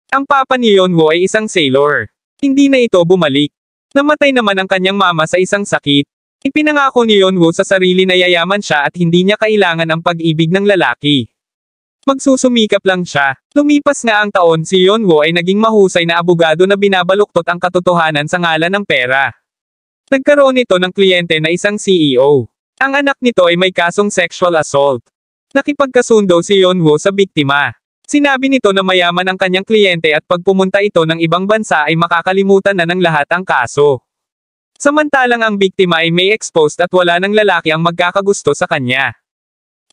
Ang papa ni Yeonwoo ay isang sailor. Hindi na ito bumalik. Namatay naman ang kanyang mama sa isang sakit. Ipinangako ni Yeonwoo sa sarili na yayaman siya at hindi niya kailangan ang pag-ibig ng lalaki. Magsusumikap lang siya. Lumipas nga ang taon, si Yeonwoo ay naging mahusay na abogado na binabaluktot ang katotohanan sa ngalan ng pera. Nagkaroon ito ng kliyente na isang CEO. Ang anak nito ay may kasong sexual assault. Nakipagkasundo si Yeonwoo sa biktima. Sinabi nito na mayaman ang kanyang kliyente at pag pumunta ito ng ibang bansa ay makakalimutan na ng lahat ang kaso. Samantalang ang biktima ay may exposed at wala ng lalaki ang magkakagusto sa kanya.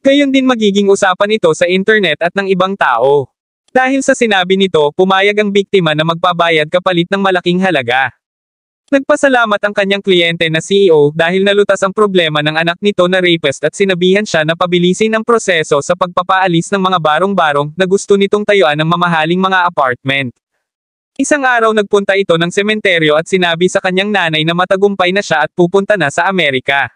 Gayon din magiging usapan ito sa internet at ng ibang tao. Dahil sa sinabi nito, pumayag ang biktima na magpabayad kapalit ng malaking halaga. Nagpasalamat ang kanyang kliyente na CEO dahil nalutas ang problema ng anak nito na rapist at sinabihan siya na pabilisin ang proseso sa pagpapaalis ng mga barong-barong na gusto nitong tayuan ng mamahaling mga apartment. Isang araw nagpunta ito ng sementeryo at sinabi sa kanyang nanay na matagumpay na siya at pupunta na sa Amerika.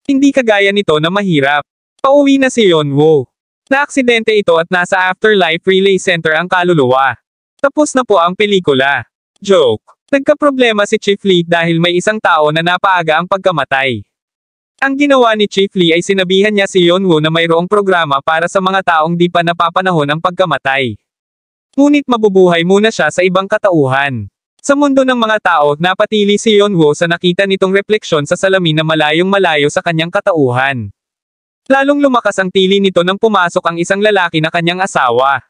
Hindi kagaya nito na mahirap. Pauwi na si Yeonwoo. Naaksidente ito at nasa Afterlife Relay Center ang kaluluwa. Tapos na po ang pelikula. Joke. Nagkaproblema si Chief Lee dahil may isang tao na napaaga ang pagkamatay. Ang ginawa ni Chief Lee ay sinabihan niya si Yeonwoo na mayroong programa para sa mga taong di pa napapanahon ang pagkamatay. Ngunit mabubuhay muna siya sa ibang katauhan. Sa mundo ng mga tao, napatili si Yeonwoo sa nakita nitong refleksyon sa salamin na malayong-malayo sa kanyang katauhan. Lalong lumakas ang tili nito nang pumasok ang isang lalaki na kanyang asawa.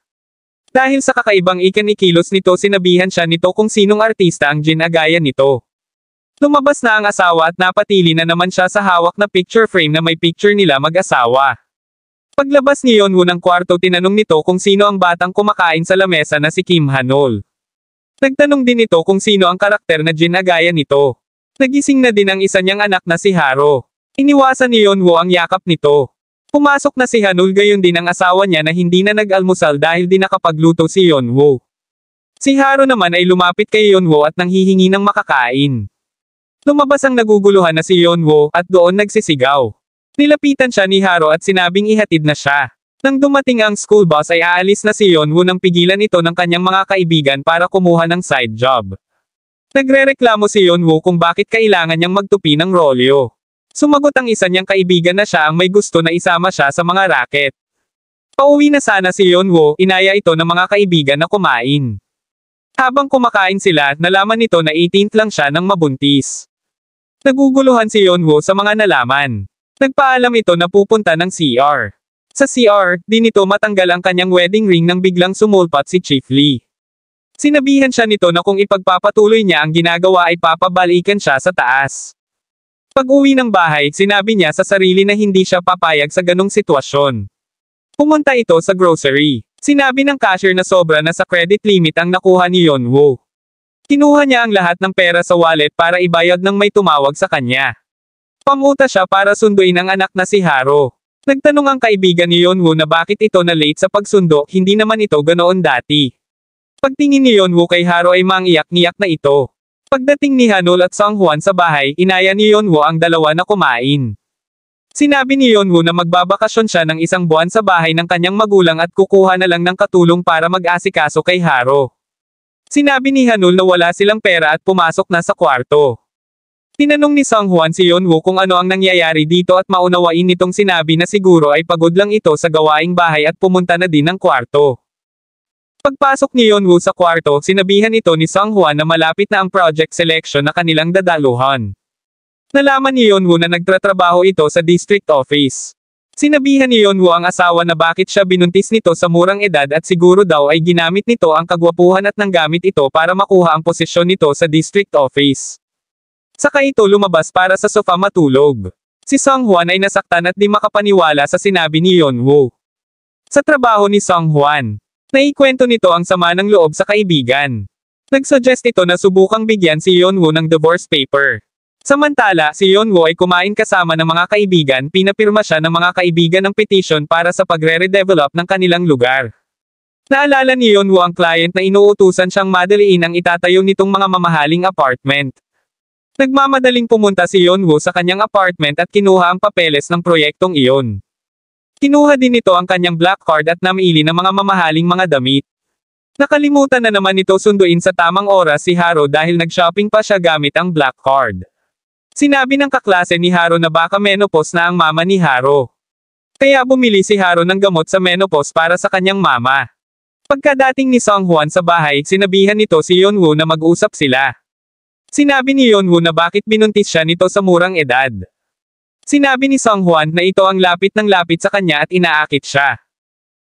Dahil sa kakaibang ikinikilos nito sinabihan siya nito kung sinong artista ang ginagaya nito. Lumabas na ang asawa at napatili na naman siya sa hawak na picture frame na may picture nila mag-asawa. Paglabas ni Yeonwoo ng kwarto tinanong nito kung sino ang batang kumakain sa lamesa na si Kim Hanol. Nagtanong din ito kung sino ang karakter na ginagaya nito. Nagising na din ang isa niyang anak na si Haro. Iniwasan ni Yeonwoo ang yakap nito. Pumasok na si Hanul gayon din ang asawa niya na hindi na nag-almusal dahil di nakapagluto si Yeonwoo. Si Haro naman ay lumapit kay Yeonwoo at nanghihingi ng makakain. Lumabas ang naguguluhan na si Yeonwoo at doon nagsisigaw. Nilapitan siya ni Haro at sinabing ihatid na siya. Nang dumating ang school bus ay aalis na si Yeonwoo nang pigilan ito ng kanyang mga kaibigan para kumuha ng side job. Nagrereklamo si Yeonwoo kung bakit kailangan niyang magtupi ng rolyo. Sumagot ang isa niyang kaibigan na siya ang may gusto na isama siya sa mga racket. Pauwi na sana si Yeonwoo, inaya ito ng mga kaibigan na kumain. Habang kumakain sila, nalaman nito na 18th lang siya nang mabuntis. Naguguluhan si Yeonwoo sa mga nalaman. Nagpaalam ito na pupunta ng CR. Sa CR, di nito matanggal ang kanyang wedding ring nang biglang sumulpat si Chief Lee. Sinabihan siya nito na kung ipagpapatuloy niya ang ginagawa ay papabalikan siya sa taas. Pag-uwi ng bahay, sinabi niya sa sarili na hindi siya papayag sa ganong sitwasyon. Pumunta ito sa grocery. Sinabi ng cashier na sobra na sa credit limit ang nakuha ni Yeonwoo. Kinuha niya ang lahat ng pera sa wallet para ibayad nang may tumawag sa kanya. Pamuta siya para sunduin ang anak na si Haro. Nagtanong ang kaibigan ni Yeonwoo na bakit ito na late sa pagsundo, hindi naman ito ganoon dati. Pagtingin ni Yeonwoo kay Haro ay mangiyak-ngiyak na ito. Pagdating ni Hanul at Songhwan sa bahay, inaya ni Yeonwoo ang dalawa na kumain. Sinabi ni Yeonwoo na magbabakasyon siya ng isang buwan sa bahay ng kanyang magulang at kukuha na lang ng katulong para mag-asikaso kay Haro. Sinabi ni Hanul na wala silang pera at pumasok na sa kwarto. Tinanong ni Songhwan si Yeonwoo kung ano ang nangyayari dito at maunawain nitong sinabi na siguro ay pagod lang ito sa gawaing bahay at pumunta na din ng kwarto. Pagpasok ni Yeonwoo sa kwarto, sinabihan ito ni Songhwan na malapit na ang project selection na kanilang dadaluhan. Nalaman ni Yeonwoo na nagtatrabaho ito sa district office. Sinabihan ni Yeonwoo ang asawa na bakit siya binuntis nito sa murang edad at siguro daw ay ginamit nito ang kagwapuhan at nanggamit ito para makuha ang posisyon nito sa district office. Saka ito lumabas para sa sofa matulog. Si Songhwan ay nasaktan at di makapaniwala sa sinabi ni Yeonwoo. Sa trabaho ni Songhwan, naikwento nito ang sama ng loob sa kaibigan. Nagsuggest ito na subukang bigyan si Yeonwoo ng divorce paper. Samantala, si Yeonwoo ay kumain kasama ng mga kaibigan, pinapirma siya ng mga kaibigan ng petition para sa pagre-redevelop ng kanilang lugar. Naalala ni Yeonwoo ang client na inuutusan siyang madaliin ang itatayo nitong mga mamahaling apartment. Nagmamadaling pumunta si Yeonwoo sa kanyang apartment at kinuha ang papeles ng proyektong iyon. Kinuha din nito ang kanyang black card at namili ng mga mamahaling mga damit. Nakalimutan na naman nito sunduin sa tamang oras si Haro dahil nag-shopping pa siya gamit ang black card. Sinabi ng kaklase ni Haro na baka menopause na ang mama ni Haro. Kaya bumili si Haro ng gamot sa menopause para sa kanyang mama. Pagkadating ni Songhwan sa bahay, sinabihan nito si Yeonwoo na mag-usap sila. Sinabi ni Yeonwoo na bakit binuntis siya nito sa murang edad. Sinabi ni Songhwan na ito ang lapit ng lapit sa kanya at inaakit siya.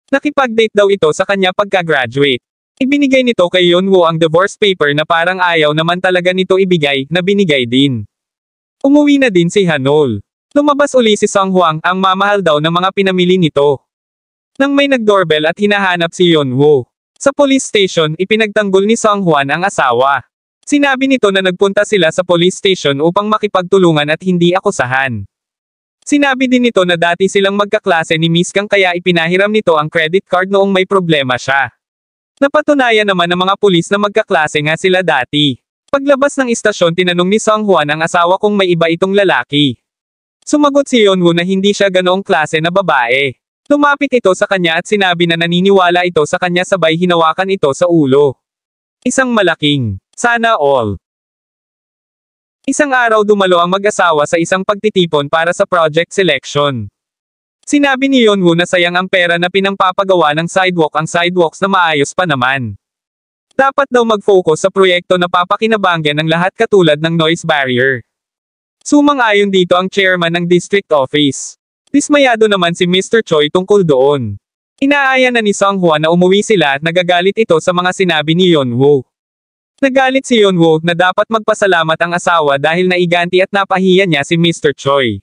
Nakipag-date daw ito sa kanya pagka-graduate. Ibinigay nito kay Yeonwoo ang divorce paper na parang ayaw naman talaga nito ibigay, na binigay din. Umuwi na din si Hanol. Lumabas uli si Songhwan, ang mamahal daw ng mga pinamili nito. Nang may nag-doorbell at hinahanap si Yeonwoo. Sa police station, ipinagtanggol ni Songhwan ang asawa. Sinabi nito na nagpunta sila sa police station upang makipagtulungan at hindi akusahan. Sinabi din nito na dati silang magkaklase ni Miss Kang kaya ipinahiram nito ang credit card noong may problema siya. Napatunayan naman ng mga pulis na magkaklase nga sila dati. Paglabas ng istasyon tinanong ni Songhwan ang asawa kung may iba itong lalaki. Sumagot si Yeonwoo na hindi siya ganoong klase na babae. Lumapit ito sa kanya at sinabi na naniniwala ito sa kanya sabay hinawakan ito sa ulo. Isang malaking, sana all. Isang araw dumalo ang mag-asawa sa isang pagtitipon para sa project selection. Sinabi ni Yeonwoo na sayang ang pera na pinangpapagawa ng sidewalk ang sidewalks na maayos pa naman. Dapat daw mag-focus sa proyekto na papakinabanggan ng lahat katulad ng noise barrier. Sumang-ayon dito ang chairman ng district office. Dismayado naman si Mr. Choi tungkol doon. Inaaya na ni Songhwan na umuwi sila at nagagalit ito sa mga sinabi ni Yeonwoo. Nagalit si Yeonwoo na dapat magpasalamat ang asawa dahil naiganti at napahiya niya si Mr. Choi.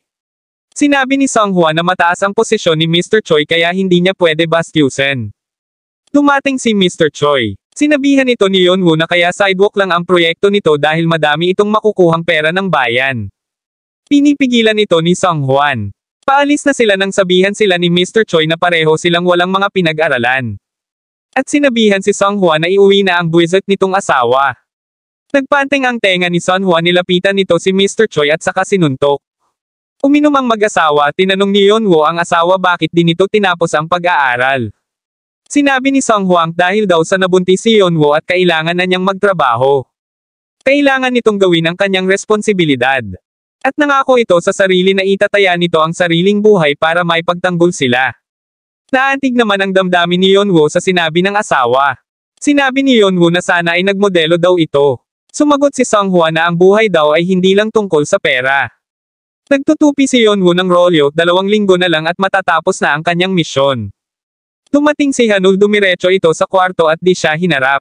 Sinabi ni Songhwan na mataas ang posisyon ni Mr. Choi kaya hindi niya pwede bastyusin. Dumating si Mr. Choi. Sinabihan ito ni Yeonwoo na kaya sidewalk lang ang proyekto nito dahil madami itong makukuhang pera ng bayan. Pinipigilan ito ni Songhwan. Paalis na sila nang sabihan sila ni Mr. Choi na pareho silang walang mga pinag-aralan. At sinabihan si Songhwan na iuwi na ang buwisit nitong asawa. Nagpanteng ang tenga ni Songhwan, nilapitan nito si Mr. Choi at saka sinuntok. Uminom ang mag-asawa, tinanong ni Yeonwoo ang asawa bakit din ito tinapos ang pag-aaral. Sinabi ni Songhwan dahil daw sa nabuntis si Yeonwoo at kailangan na niyang magtrabaho. Kailangan nitong gawin ang kanyang responsibilidad. At nangako ito sa sarili na itataya nito ang sariling buhay para maipagtanggol sila. Naantig naman ang damdamin ni Yeonwoo sa sinabi ng asawa. Sinabi ni Yeonwoo na sana ay nagmodelo daw ito. Sumagot si Songhwan na ang buhay daw ay hindi lang tungkol sa pera. Nagtutupi si Yeonwoo ng rolyo, 2 linggo na lang at matatapos na ang kanyang misyon. Dumating si Hanul, dumiretso ito sa kwarto at di siya hinarap.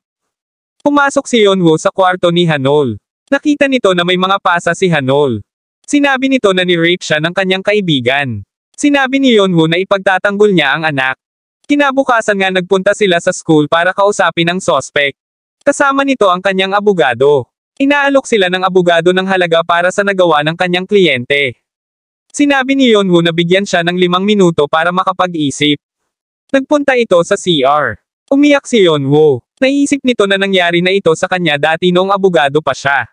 Pumasok si Yeonwoo sa kwarto ni Hanul. Nakita nito na may mga pasa si Hanul. Sinabi nito na ni-rape siya ng kanyang kaibigan. Sinabi ni Yeonwoo na ipagtatanggol niya ang anak. Kinabukasan nga nagpunta sila sa school para kausapin ang sospek. Kasama nito ang kanyang abogado. Inaalok sila ng abogado ng halaga para sa nagawa ng kanyang kliyente. Sinabi ni Yeonwoo na bigyan siya ng 5 minuto para makapag-isip. Nagpunta ito sa CR. Umiyak si Yeonwoo. Naisip nito na nangyari na ito sa kanya dati noong abogado pa siya.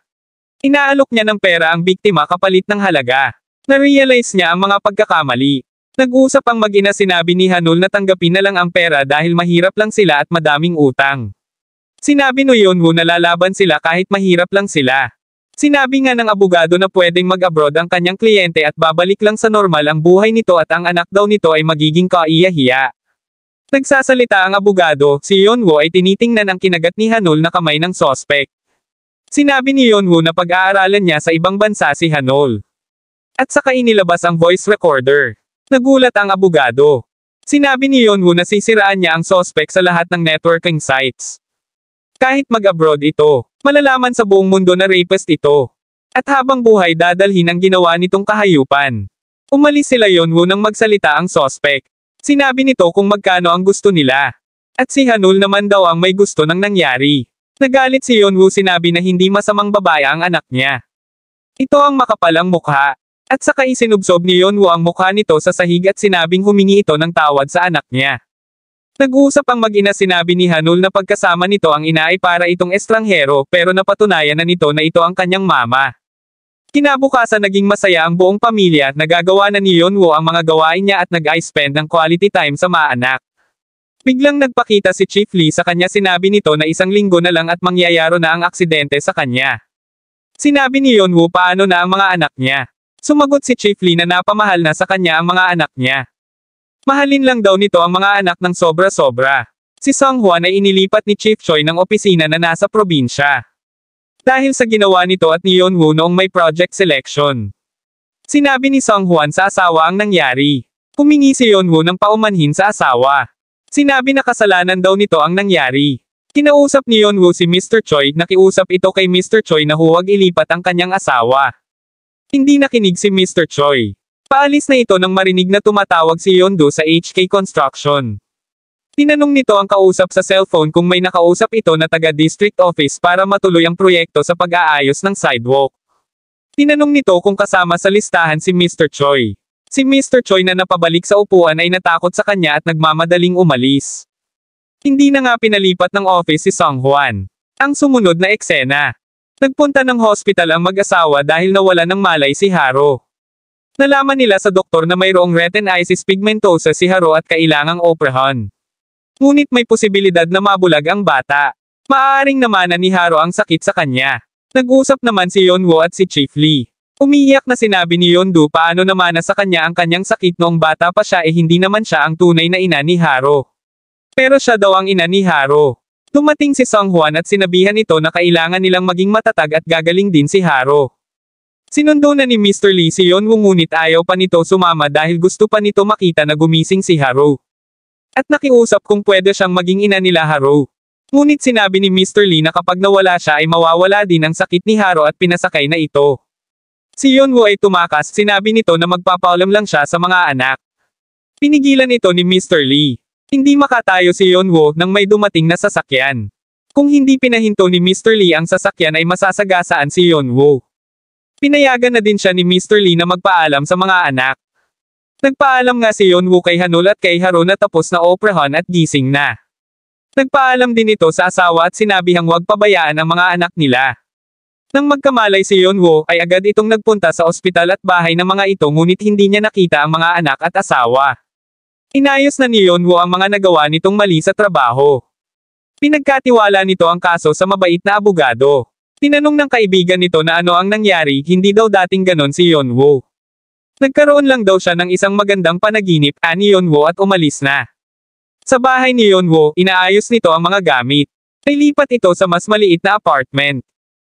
Inaalok niya ng pera ang biktima kapalit ng halaga. Na-realize niya ang mga pagkakamali. Nag-usap ang mag-ina, sinabi ni Hanul na tanggapin na lang ang pera dahil mahirap lang sila at madaming utang. Sinabi ni Yeonwoo na lalaban sila kahit mahirap lang sila. Sinabi nga ng abogado na pwedeng mag-abroad ang kanyang kliyente at babalik lang sa normal ang buhay nito at ang anak daw nito ay magiging kaiya-hiya. Nagsasalita ang abogado, si Yeonwoo ay tinitingnan ang kinagat ni Hanul na kamay ng sospek. Sinabi ni Yeonwoo na pag-aaralan niya sa ibang bansa si Hanul. At saka inilabas ang voice recorder. Nagulat ang abogado. Sinabi ni Yeonwoo na sisiraan niya ang sospek sa lahat ng networking sites. Kahit mag-abroad ito, malalaman sa buong mundo na rapist ito. At habang buhay dadalhin ang ginawa nitong kahayupan. Umalis sila Yeonwoo nang magsalita ang sospek. Sinabi nito kung magkano ang gusto nila. At si Hanul naman daw ang may gusto ng nangyari. Nagalit si Yeonwoo, sinabi na hindi masamang babae ang anak niya. Ito ang makapalang mukha. At saka isinubsob ni Yeonwoo ang mukha nito sa sahig at sinabing humingi ito ng tawad sa anak niya. Nag-uusap ang mag-ina, sinabi ni Hanul na pagkasama nito ang ina ay para itong estranghero pero napatunayan na nito na ito ang kanyang mama. Kinabukasan naging masaya ang buong pamilya, nagagawa na ni Yeonwoo ang mga gawain niya at nag-i-spend ng quality time sa mga anak. Biglang nagpakita si Chief Lee sa kanya, sinabi nito na isang linggo na lang at mangyayaro na ang aksidente sa kanya. Sinabi ni Yeonwoo paano na ang mga anak niya. Sumagot si Chief Lee na napamahal na sa kanya ang mga anak niya. Mahalin lang daw nito ang mga anak ng sobra-sobra. Si Songhwan ay inilipat ni Chief Choi ng opisina na nasa probinsya. Dahil sa ginawa nito at ni Yeonwoo noong may project selection. Sinabi ni Songhwan sa asawa ang nangyari. Humingi si Yeonwoo ng paumanhin sa asawa. Sinabi na kasalanan daw nito ang nangyari. Kinausap ni Yeonwoo si Mr. Choi, nakiusap ito kay Mr. Choi na huwag ilipat ang kanyang asawa. Hindi nakinig si Mr. Choi. Paalis na ito nang marinig na tumatawag si Yeonwoo sa HK Construction. Tinanong nito ang kausap sa cellphone kung may nakausap ito na taga-district office para matuloy ang proyekto sa pag-aayos ng sidewalk. Tinanong nito kung kasama sa listahan si Mr. Choi. Si Mr. Choi na napabalik sa upuan ay natakot sa kanya at nagmamadaling umalis. Hindi na nga pinalipat ng office si Songhwan. Ang sumunod na eksena. Nagpunta ng hospital ang mag-asawa dahil nawala ng malay si Haro. Nalaman nila sa doktor na mayroong retinitis pigmentosa si Haro at kailangang operahan. Ngunit may posibilidad na mabulag ang bata. Maaaring namanan ni Haro ang sakit sa kanya. Nag-usap naman si Yeonwoo at si Chief Lee. Umiiyak na sinabi ni Yeonwoo paano naman na sa kanya ang kanyang sakit noong bata pa siya, hindi naman siya ang tunay na ina ni Haro. Pero siya daw ang ina ni Haro. Dumating si Songhwan at sinabihan ito na kailangan nilang maging matatag at gagaling din si Haro. Sinundo na ni Mr. Lee si Yeonwoo ngunit ayaw pa nito sumama dahil gusto pa nito makita na gumising si Haro. At nakiusap kung pwede siyang maging ina nila Haro. Ngunit sinabi ni Mr. Lee na kapag nawala siya ay mawawala din ang sakit ni Haro at pinasakay na ito. Si Yeonwoo ay tumakas, sinabi nito na magpapaalam lang siya sa mga anak. Pinigilan ito ni Mr. Lee. Hindi makatayo si Yeonwoo nang may dumating na sasakyan. Kung hindi pinahinto ni Mr. Lee ang sasakyan ay masasagasaan si Yeonwoo. Pinayagan na din siya ni Mr. Lee na magpaalam sa mga anak. Nagpaalam nga si Yeonwoo kay Hanul at kay Haro na tapos na operahan at gising na. Nagpaalam din ito sa asawa at sinabihang huwag pabayaan ang mga anak nila. Nang magkamalay si Yeonwoo, ay agad itong nagpunta sa ospital at bahay ng mga ito ngunit hindi niya nakita ang mga anak at asawa. Inayos na ni Yeonwoo ang mga nagawa nitong mali sa trabaho. Pinagkatiwala nito ang kaso sa mabait na abogado. Tinanong ng kaibigan nito na ano ang nangyari, hindi daw dating ganon si Yeonwoo. Nagkaroon lang daw siya ng isang magandang panaginip, ani Yeonwoo at umalis na. Sa bahay ni Yeonwoo, inaayos nito ang mga gamit. Nailipat ito sa mas maliit na apartment.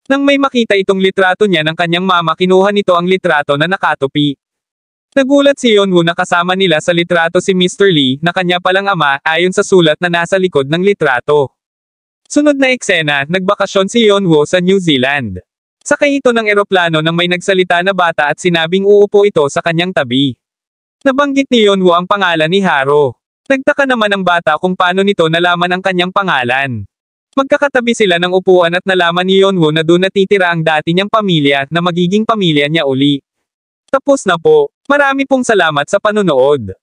Nang may makita itong litrato niya ng kanyang mama, kinuha nito ang litrato na nakatupi. Nagulat si Yeonwoo na kasama nila sa litrato si Mr. Lee, na kanya palang ama, ayon sa sulat na nasa likod ng litrato. Sunod na eksena, nagbakasyon si Yeonwoo sa New Zealand. Sakay ito ng eroplano nang may nagsalita na bata at sinabing uupo ito sa kanyang tabi. Nabanggit ni Yeonwoo ang pangalan ni Haro. Nagtaka naman ang bata kung paano nito nalaman ang kanyang pangalan. Magkakatabi sila ng upuan at nalaman ni Yeonwoo na doon natitira ang dati niyang pamilya na magiging pamilya niya uli. Tapos na po. Marami pong salamat sa panonood.